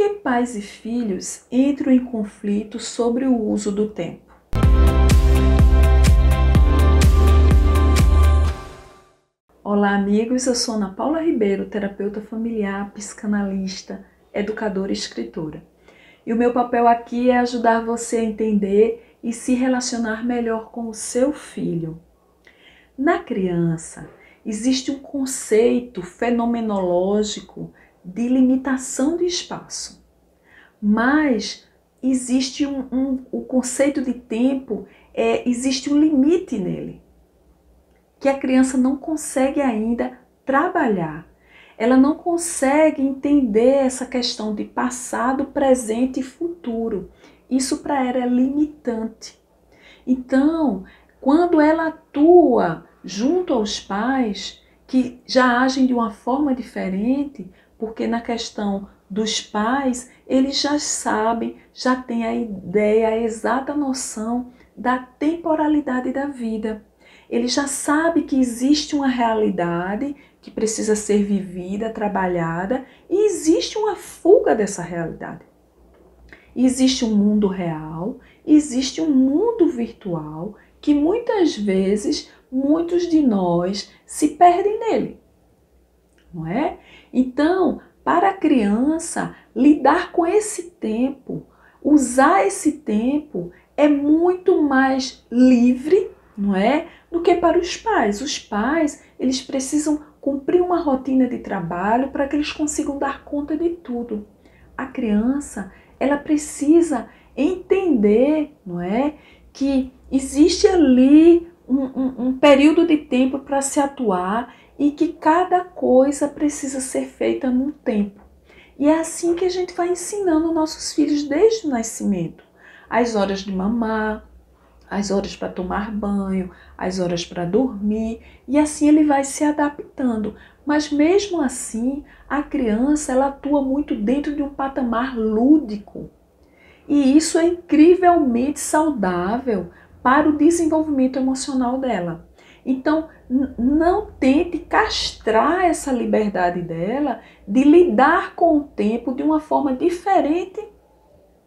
que pais e filhos entram em conflito sobre o uso do tempo? Olá, amigos, eu sou Ana Paula Ribeiro, terapeuta familiar, psicanalista, educadora e escritora. E o meu papel aqui é ajudar você a entender e se relacionar melhor com o seu filho. Na criança, existe um conceito fenomenológico de limitação de espaço, mas existe o conceito de tempo, existe um limite nele, que a criança não consegue ainda trabalhar. Ela não consegue entender essa questão de passado, presente e futuro. Isso para ela é limitante. Então, quando ela atua junto aos pais, que já agem de uma forma diferente, porque na questão dos pais, eles já sabem, já têm a ideia, a exata noção da temporalidade da vida. Ele já sabe que existe uma realidade que precisa ser vivida, trabalhada, e existe uma fuga dessa realidade. Existe um mundo real, existe um mundo virtual que muitas vezes muitos de nós se perdem nele, não é? Então, para a criança lidar com esse tempo, usar esse tempo é muito mais livre, não é? Do que para os pais. Os pais, eles precisam cumprir uma rotina de trabalho para que eles consigam dar conta de tudo. A criança, ela precisa entender, não é? Que existe ali um período de tempo para se atuar e que cada coisa precisa ser feita num tempo. E é assim que a gente vai ensinando nossos filhos desde o nascimento. As horas de mamar, as horas para tomar banho, as horas para dormir, e assim ele vai se adaptando. Mas mesmo assim, a criança ela atua muito dentro de um patamar lúdico. E isso é incrivelmente saudável para o desenvolvimento emocional dela. Então, não tente castrar essa liberdade dela de lidar com o tempo de uma forma diferente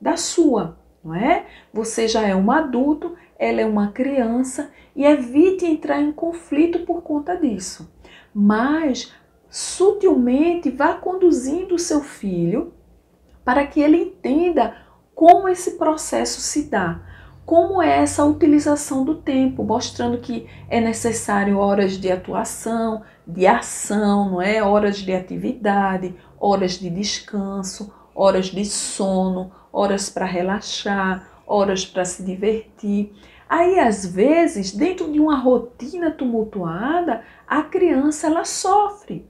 da sua, não é? Você já é um adulto, ela é uma criança e evite entrar em conflito por conta disso. Mas, sutilmente, vá conduzindo o seu filho para que ele entenda como esse processo se dá, como é essa utilização do tempo, mostrando que é necessário horas de atuação, de ação, não é? Horas de atividade, horas de descanso, horas de sono, horas para relaxar, horas para se divertir. Aí, às vezes, dentro de uma rotina tumultuada, a criança ela sofre,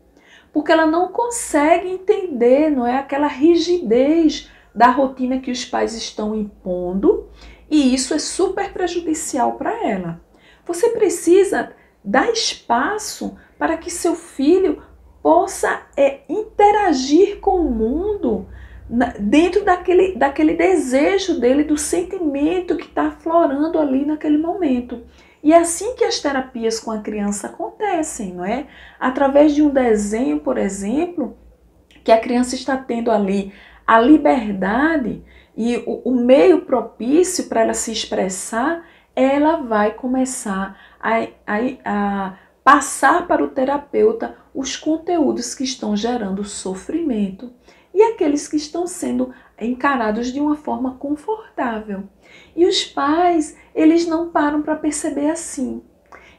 porque ela não consegue entender, não é? Aquela rigidez da rotina que os pais estão impondo, e isso é super prejudicial para ela. Você precisa dar espaço para que seu filho possa interagir com o mundo dentro daquele desejo dele, do sentimento que está aflorando ali naquele momento. E é assim que as terapias com a criança acontecem, não é? Através de um desenho, por exemplo, que a criança está tendo ali a liberdade e o meio propício para ela se expressar, ela vai começar a passar para o terapeuta os conteúdos que estão gerando sofrimento e aqueles que estão sendo encarados de uma forma confortável. E os pais, eles não param para perceber assim.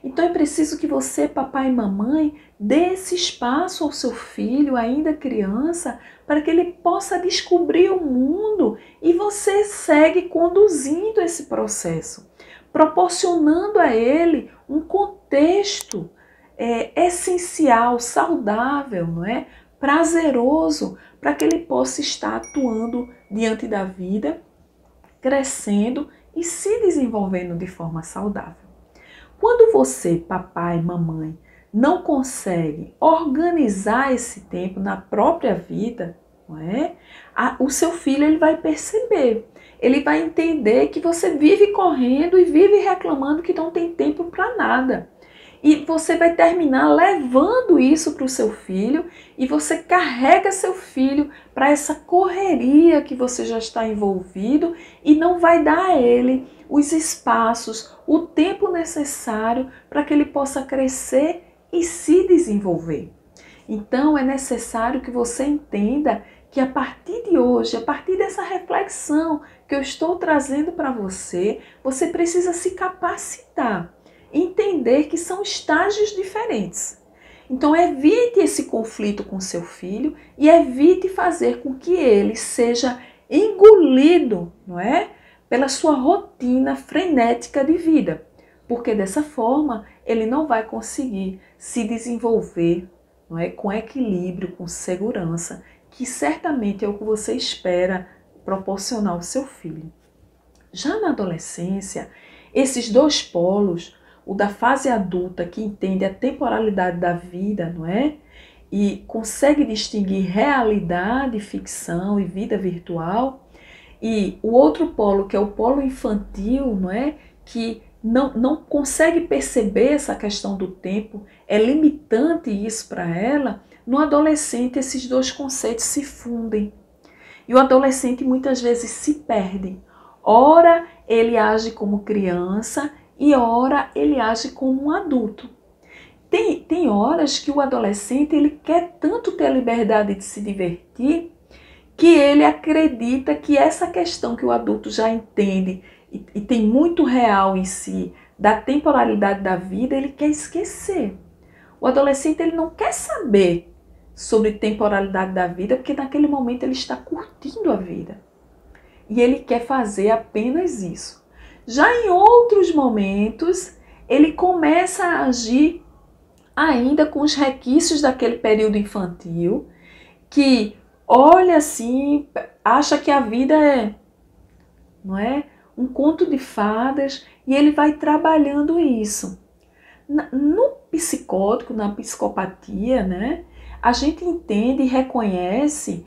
Então é preciso que você, papai e mamãe, dê esse espaço ao seu filho, ainda criança, para que ele possa descobrir o mundo e você segue conduzindo esse processo, proporcionando a ele um contexto essencial, saudável, não é? Prazeroso, para que ele possa estar atuando diante da vida, crescendo e se desenvolvendo de forma saudável. Quando você, papai, mamãe, não consegue organizar esse tempo na própria vida, não é? O seu filho ele vai perceber, ele vai entender que você vive correndo e vive reclamando que não tem tempo para nada. E você vai terminar levando isso para o seu filho e você carrega seu filho para essa correria que você já está envolvido e não vai dar a ele os espaços, o tempo necessário para que ele possa crescer e se desenvolver. Então é necessário que você entenda que a partir de hoje, a partir dessa reflexão que eu estou trazendo para você, você precisa se capacitar, entender que são estágios diferentes. Então evite esse conflito com seu filho e evite fazer com que ele seja engolido, não é? Pela sua rotina frenética de vida, porque dessa forma ele não vai conseguir se desenvolver, não é? Com equilíbrio, com segurança, que certamente é o que você espera proporcionar ao seu filho. Já na adolescência, esses dois polos, o da fase adulta que entende a temporalidade da vida, não é? E consegue distinguir realidade, ficção e vida virtual, e o outro polo, que é o polo infantil, não é? Que não consegue perceber essa questão do tempo, é limitante isso para ela. No adolescente, esses dois conceitos se fundem. E o adolescente muitas vezes se perde. Ora, ele age como criança e ora, ele age como um adulto. Tem horas que o adolescente ele quer tanto ter a liberdade de se divertir que ele acredita que essa questão que o adulto já entende e tem muito real em si, da temporalidade da vida, ele quer esquecer. O adolescente ele não quer saber sobre temporalidade da vida, porque naquele momento ele está curtindo a vida. E ele quer fazer apenas isso. Já em outros momentos, ele começa a agir ainda com os requisitos daquele período infantil, que olha assim, acha que a vida é, não é, um conto de fadas, e ele vai trabalhando isso. No psicótico, na psicopatia, né, a gente entende e reconhece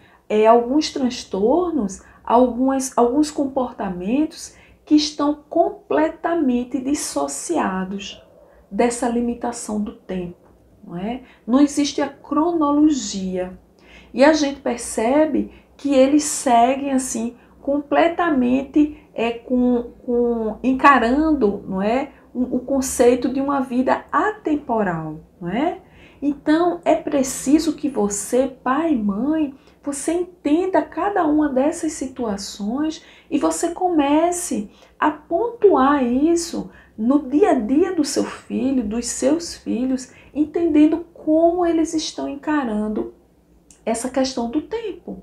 alguns transtornos, alguns comportamentos que estão completamente dissociados dessa limitação do tempo, não é? Não existe a cronologia. E a gente percebe que eles seguem assim completamente encarando, não é, o conceito de uma vida atemporal, não é? Então é preciso que você, pai e mãe, você entenda cada uma dessas situações e você comece a pontuar isso no dia a dia do seu filho, dos seus filhos, entendendo como eles estão encarando essa questão do tempo.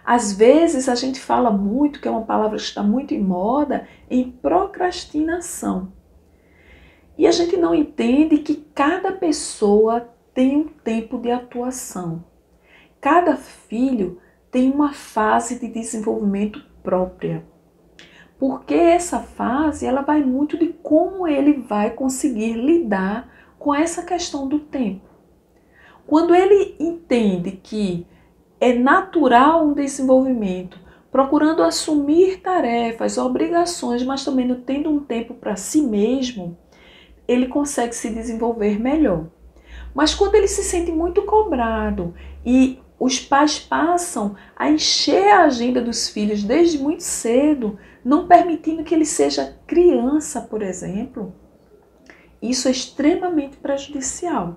Às vezes a gente fala muito, que é uma palavra que está muito em moda, em procrastinação. E a gente não entende que cada pessoa tem um tempo de atuação. Cada filho tem uma fase de desenvolvimento própria. Porque essa fase ela vai muito de como ele vai conseguir lidar com essa questão do tempo. Quando ele entende que é natural um desenvolvimento, procurando assumir tarefas, obrigações, mas também não tendo um tempo para si mesmo, ele consegue se desenvolver melhor. Mas quando ele se sente muito cobrado e os pais passam a encher a agenda dos filhos desde muito cedo, não permitindo que ele seja criança, por exemplo, isso é extremamente prejudicial.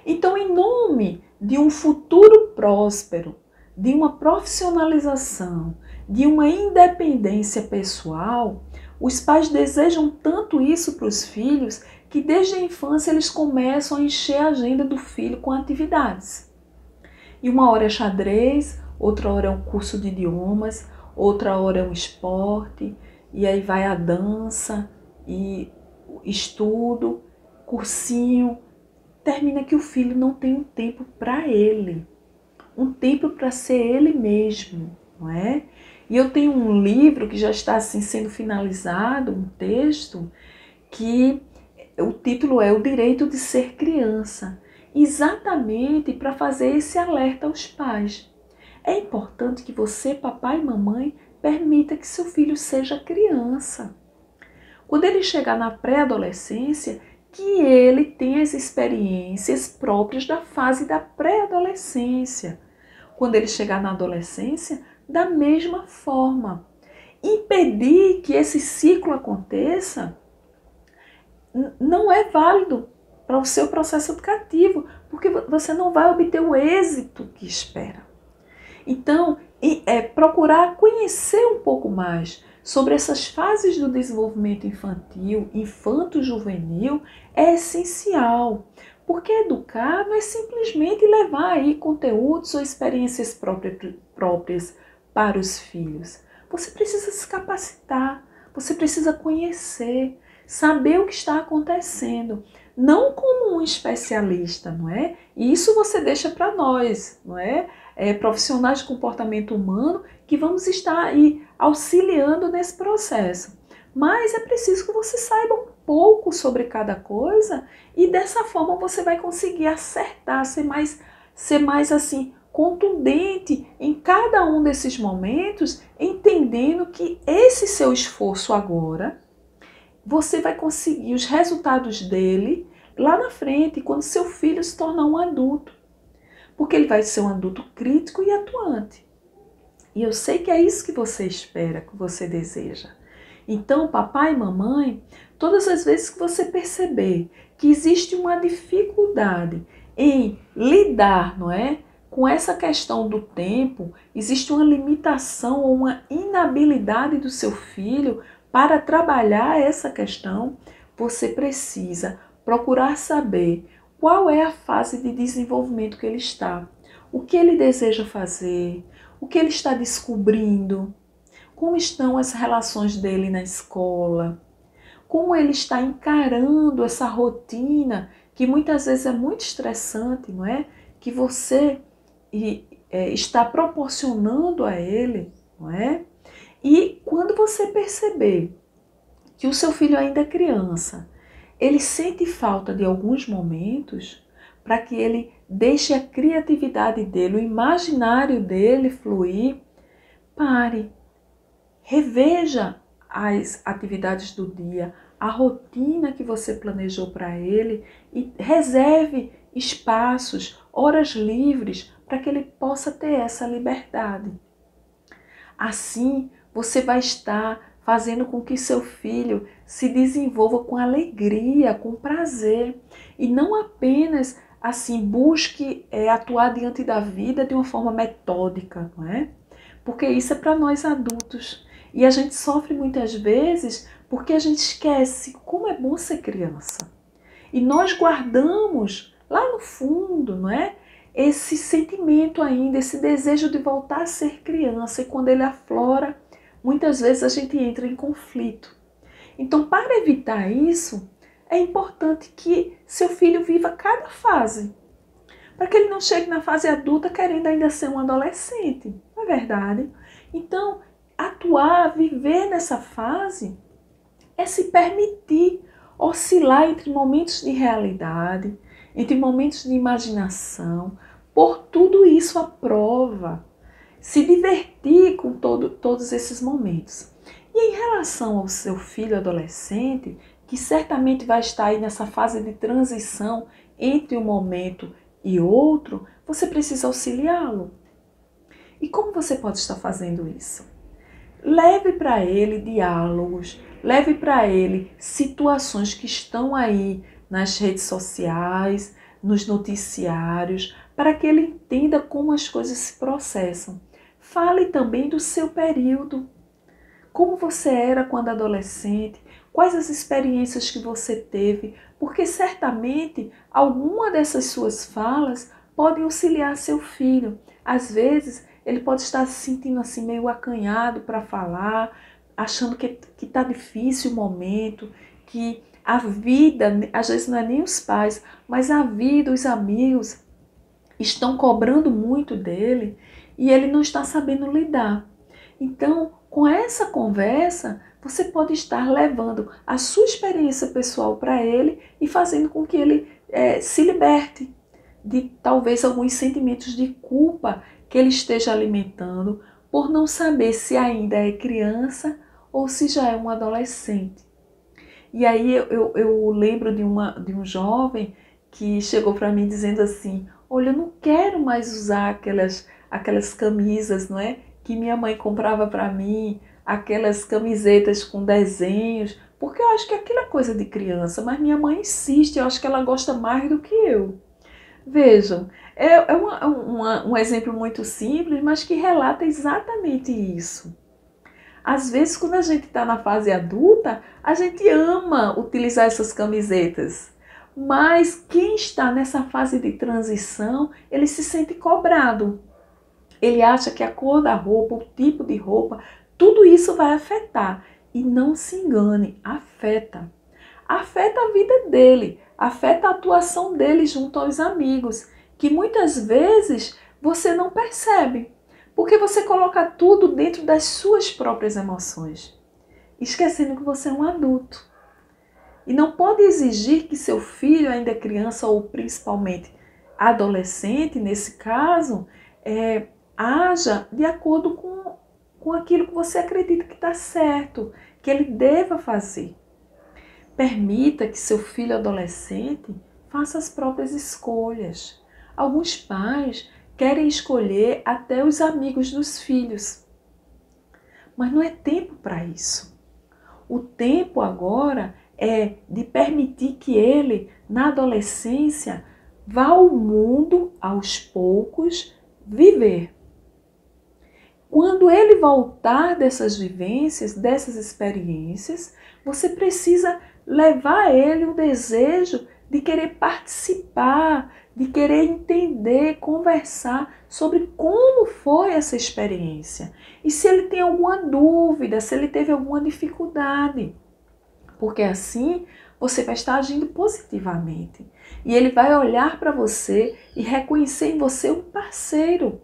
Então, em nome de um futuro próspero, de uma profissionalização, de uma independência pessoal, os pais desejam tanto isso para os filhos que desde a infância eles começam a encher a agenda do filho com atividades. E uma hora é xadrez, outra hora é um curso de idiomas, outra hora é um esporte, e aí vai a dança, e estudo, cursinho. Termina que o filho não tem um tempo para ele, um tempo para ser ele mesmo, não é? E eu tenho um livro que já está assim sendo finalizado, um texto, que o título é O Direito de Ser Criança, exatamente para fazer esse alerta aos pais. É importante que você, papai e mamãe, permita que seu filho seja criança. Quando ele chegar na pré-adolescência, que ele tenha as experiências próprias da fase da pré-adolescência. Quando ele chegar na adolescência, da mesma forma. Impedir que esse ciclo aconteça não é válido para o seu processo educativo, porque você não vai obter o êxito que espera. Então, procurar conhecer um pouco mais sobre essas fases do desenvolvimento infantil, infanto-juvenil, é essencial. Porque educar não é simplesmente levar aí conteúdos ou experiências próprias para os filhos. Você precisa se capacitar, você precisa conhecer, saber o que está acontecendo, não como um especialista, não é? E isso você deixa para nós, não é? Profissionais de comportamento humano que vamos estar aí auxiliando nesse processo. Mas é preciso que você saiba um pouco sobre cada coisa e dessa forma você vai conseguir acertar, ser mais assim contundente em cada um desses momentos, entendendo que esse seu esforço agora, você vai conseguir os resultados dele lá na frente, quando seu filho se tornar um adulto. Porque ele vai ser um adulto crítico e atuante. E eu sei que é isso que você espera, que você deseja. Então, papai e mamãe, todas as vezes que você perceber que existe uma dificuldade em lidar, não é, com essa questão do tempo, existe uma limitação ou uma inabilidade do seu filho para trabalhar essa questão, você precisa procurar saber qual é a fase de desenvolvimento que ele está, o que ele deseja fazer, o que ele está descobrindo, como estão as relações dele na escola, como ele está encarando essa rotina que muitas vezes é muito estressante, não é? Que você está proporcionando a ele, não é? E quando você perceber que o seu filho ainda é criança, ele sente falta de alguns momentos para que ele deixe a criatividade dele, o imaginário dele fluir, pare, reveja as atividades do dia, a rotina que você planejou para ele e reserve espaços, horas livres para que ele possa ter essa liberdade. Assim, você vai estar fazendo com que seu filho se desenvolva com alegria, com prazer e não apenas assim busque atuar diante da vida de uma forma metódica, não é? Porque isso é para nós adultos e a gente sofre muitas vezes porque a gente esquece como é bom ser criança e nós guardamos lá no fundo, não é? Esse sentimento ainda, esse desejo de voltar a ser criança e quando ele aflora, muitas vezes a gente entra em conflito. Então, para evitar isso, é importante que seu filho viva cada fase, para que ele não chegue na fase adulta querendo ainda ser um adolescente, não é verdade? Então, atuar, viver nessa fase é se permitir oscilar entre momentos de realidade, entre momentos de imaginação, pôr tudo isso à prova, se divertir com todos esses momentos. E em relação ao seu filho adolescente, que certamente vai estar aí nessa fase de transição entre um momento e outro, você precisa auxiliá-lo. E como você pode estar fazendo isso? Leve para ele diálogos, leve para ele situações que estão aí nas redes sociais, nos noticiários, para que ele entenda como as coisas se processam. Fale também do seu período. Como você era quando adolescente, quais as experiências que você teve, porque certamente alguma dessas suas falas podem auxiliar seu filho. Às vezes, ele pode estar se sentindo assim meio acanhado para falar, achando que está difícil o momento, que a vida, às vezes não é nem os pais, mas a vida, os amigos estão cobrando muito dele e ele não está sabendo lidar. Então, com essa conversa, você pode estar levando a sua experiência pessoal para ele e fazendo com que ele se liberte de talvez alguns sentimentos de culpa que ele esteja alimentando por não saber se ainda é criança ou se já é um adolescente. E aí eu lembro de um jovem que chegou para mim dizendo assim, olha, eu não quero mais usar aquelas camisas, não é? Que minha mãe comprava para mim, aquelas camisetas com desenhos, porque eu acho que aquilo é coisa de criança, mas minha mãe insiste, eu acho que ela gosta mais do que eu. Vejam, um exemplo muito simples, mas que relata exatamente isso. Às vezes, quando a gente está na fase adulta, a gente ama utilizar essas camisetas. Mas quem está nessa fase de transição, ele se sente cobrado. Ele acha que a cor da roupa, o tipo de roupa, tudo isso vai afetar. E não se engane, afeta. Afeta a vida dele, afeta a atuação dele junto aos amigos, que muitas vezes você não percebe. Porque você coloca tudo dentro das suas próprias emoções, esquecendo que você é um adulto. E não pode exigir que seu filho, ainda criança ou principalmente adolescente, nesse caso, haja de acordo com aquilo que você acredita que está certo, que ele deva fazer. Permita que seu filho adolescente faça as próprias escolhas. Alguns pais querem escolher até os amigos dos filhos. Mas não é tempo para isso. O tempo agora é de permitir que ele, na adolescência, vá ao mundo, aos poucos, viver. Quando ele voltar dessas vivências, dessas experiências, você precisa levar a ele o desejo de querer participar, de querer entender, conversar sobre como foi essa experiência. E se ele tem alguma dúvida, se ele teve alguma dificuldade. Porque assim você vai estar agindo positivamente. E ele vai olhar para você e reconhecer em você um parceiro.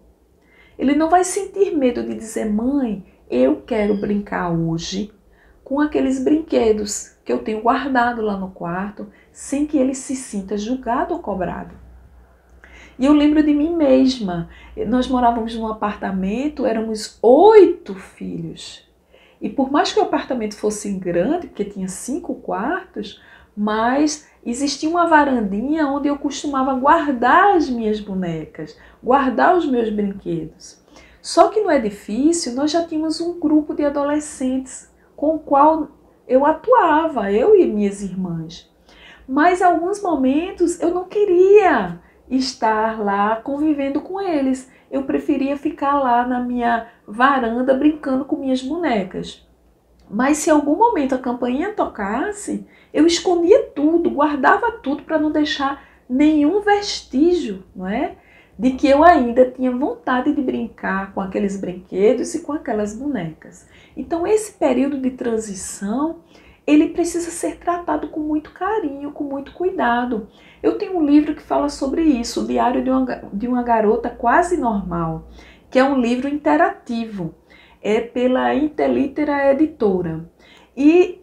Ele não vai sentir medo de dizer, mãe, eu quero brincar hoje com aqueles brinquedos que eu tenho guardado lá no quarto, sem que ele se sinta julgado ou cobrado. E eu lembro de mim mesma. Nós morávamos num apartamento, éramos 8 filhos. E por mais que o apartamento fosse grande, porque tinha 5 quartos, mas existia uma varandinha onde eu costumava guardar as minhas bonecas, guardar os meus brinquedos. Só que no edifício nós já tínhamos um grupo de adolescentes com o qual eu atuava, eu e minhas irmãs. Mas em alguns momentos eu não queria estar lá convivendo com eles. Eu preferia ficar lá na minha varanda brincando com minhas bonecas. Mas se em algum momento a campainha tocasse, eu escondia tudo, guardava tudo para não deixar nenhum vestígio, não é? De que eu ainda tinha vontade de brincar com aqueles brinquedos e com aquelas bonecas. Então esse período de transição, ele precisa ser tratado com muito carinho, com muito cuidado. Eu tenho um livro que fala sobre isso, o Diário de uma Garota Quase Normal, que é um livro interativo, é pela Interlitera Editora. E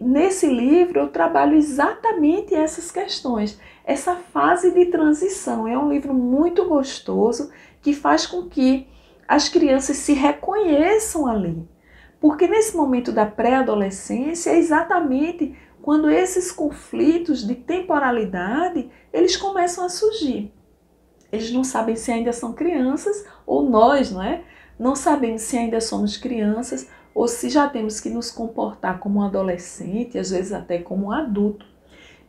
nesse livro, eu trabalho exatamente essas questões, essa fase de transição. É um livro muito gostoso que faz com que as crianças se reconheçam ali. Porque nesse momento da pré-adolescência é exatamente quando esses conflitos de temporalidade, eles começam a surgir. Eles não sabem se ainda são crianças ou nós, não é? Não sabemos se ainda somos crianças ou se já temos que nos comportar como um adolescente, às vezes até como um adulto.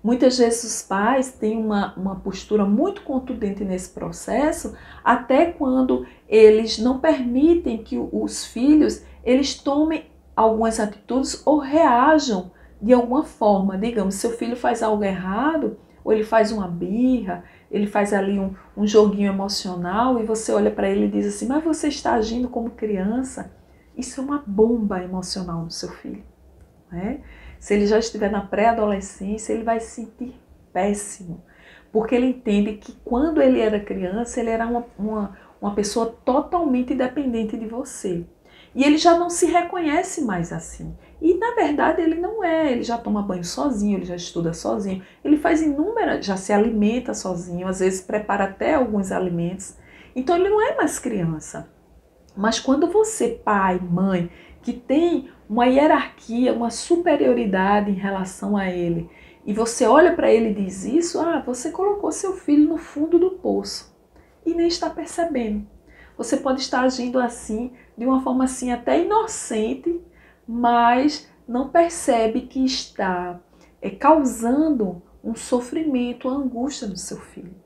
Muitas vezes os pais têm uma postura muito contundente nesse processo, até quando eles não permitem que os filhos eles tomem algumas atitudes ou reajam de alguma forma. Digamos, seu filho faz algo errado, ou ele faz uma birra, ele faz ali um joguinho emocional e você olha para ele e diz assim, mas você está agindo como criança. Isso é uma bomba emocional no seu filho, né? Se ele já estiver na pré-adolescência, ele vai se sentir péssimo, porque ele entende que quando ele era criança, ele era uma pessoa totalmente dependente de você. E ele já não se reconhece mais assim. E na verdade ele não é, ele já toma banho sozinho, ele já estuda sozinho, ele faz inúmeras, já se alimenta sozinho, às vezes prepara até alguns alimentos. Então ele não é mais criança. Mas quando você, pai, mãe, que tem uma hierarquia, uma superioridade em relação a ele, e você olha para ele e diz isso, você colocou seu filho no fundo do poço e nem está percebendo. Você pode estar agindo assim, de uma forma assim até inocente, mas não percebe que está causando um sofrimento, uma angústia no seu filho.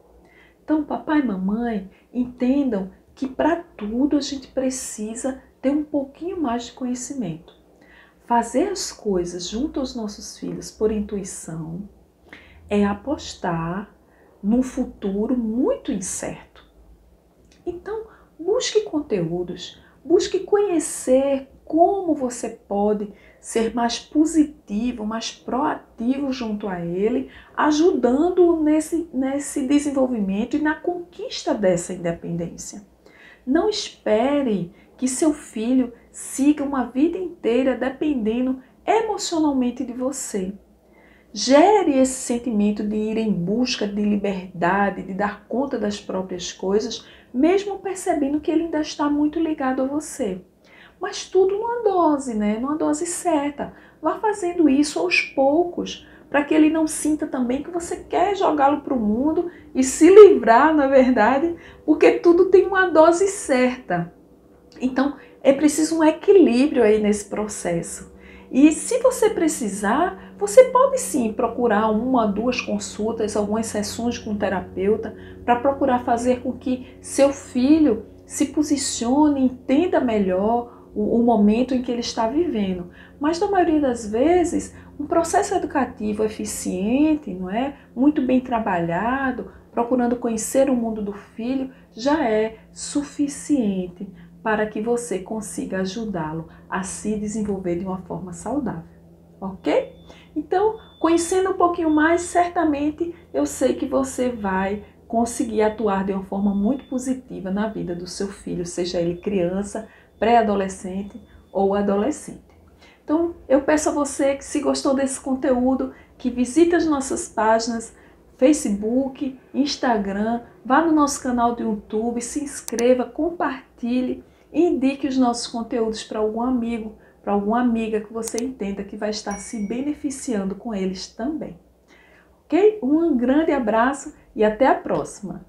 Então, papai e mamãe, entendam que para tudo a gente precisa ter um pouquinho mais de conhecimento. Fazer as coisas junto aos nossos filhos por intuição é apostar num futuro muito incerto. Então, busque conteúdos, busque conhecer como você pode ser mais positivo, mais proativo junto a ele, ajudando-o nesse desenvolvimento e na conquista dessa independência. Não espere que seu filho siga uma vida inteira dependendo emocionalmente de você. Gere esse sentimento de ir em busca de liberdade, de dar conta das próprias coisas, mesmo percebendo que ele ainda está muito ligado a você. Mas tudo numa dose, né? Numa dose certa. Vá fazendo isso aos poucos, para que ele não sinta também que você quer jogá-lo para o mundo e se livrar, na verdade, porque tudo tem uma dose certa. Então, é preciso um equilíbrio aí nesse processo. E se você precisar, você pode sim procurar 1 2 consultas, algumas sessões com o terapeuta, para procurar fazer com que seu filho se posicione, entenda melhor o momento em que ele está vivendo. Mas na maioria das vezes, um processo educativo eficiente, não é? Muito bem trabalhado, procurando conhecer o mundo do filho, já é suficiente para que você consiga ajudá-lo a se desenvolver de uma forma saudável, ok? Então, conhecendo um pouquinho mais, certamente eu sei que você vai conseguir atuar de uma forma muito positiva na vida do seu filho, seja ele criança, pré-adolescente ou adolescente. Então, eu peço a você que, se gostou desse conteúdo, que visite as nossas páginas Facebook, Instagram, vá no nosso canal do YouTube, se inscreva, compartilhe e indique os nossos conteúdos para algum amigo, para alguma amiga que você entenda que vai estar se beneficiando com eles também. Ok? Um grande abraço e até a próxima!